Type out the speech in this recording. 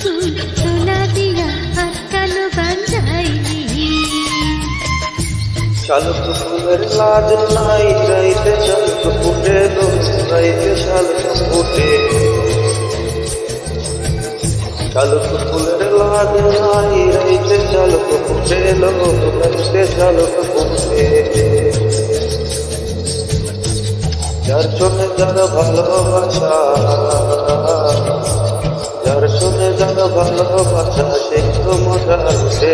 ফুল সোনা দিয়া আটকানো বান্ধাইলি। শালুক ফুলের লাজ নাই রাইতে শালুক ফুটে লো, রাইতে শালুক ফুটে। শালুক ফুলের লাজ নাই রাইতে শালুক ফুটে লো, রাইতে শালুক ফুটে। যার শোনে যার ভালোবাসা, যার শোনে যার ভালোবাসা সে তো মজা উঠে।